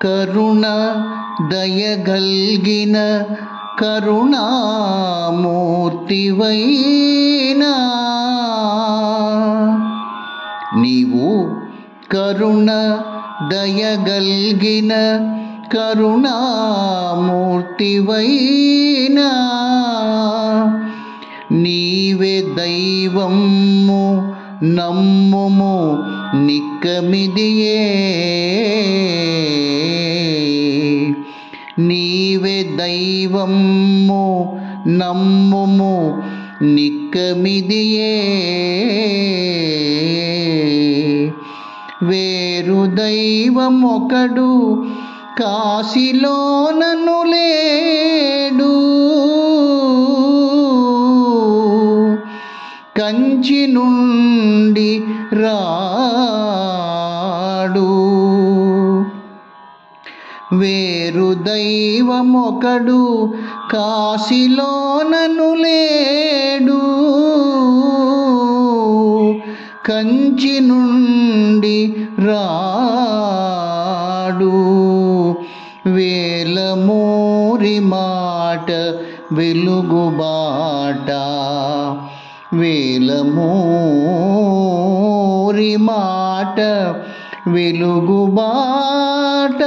కరుణ దయగల్గిన కరుణామూర్తివైనా నీవు కరుణ దయగల్గిన కరుణామూర్తివైనా నీవే దైవము నమ్ముము నిక్కమిదియే నీవే దైవము నమ్ముము నిక్కమిదియే వేరు దైవమొకడు కాశీలోనను లేడు కంచి నుండి రాడు వేరు దైవమొకడు కాశీలోనను లేడు కంచి నుండి రాడు వేలమూరి మాట వెలుగుబాట వేలమూరి మాట వెలుగుబాట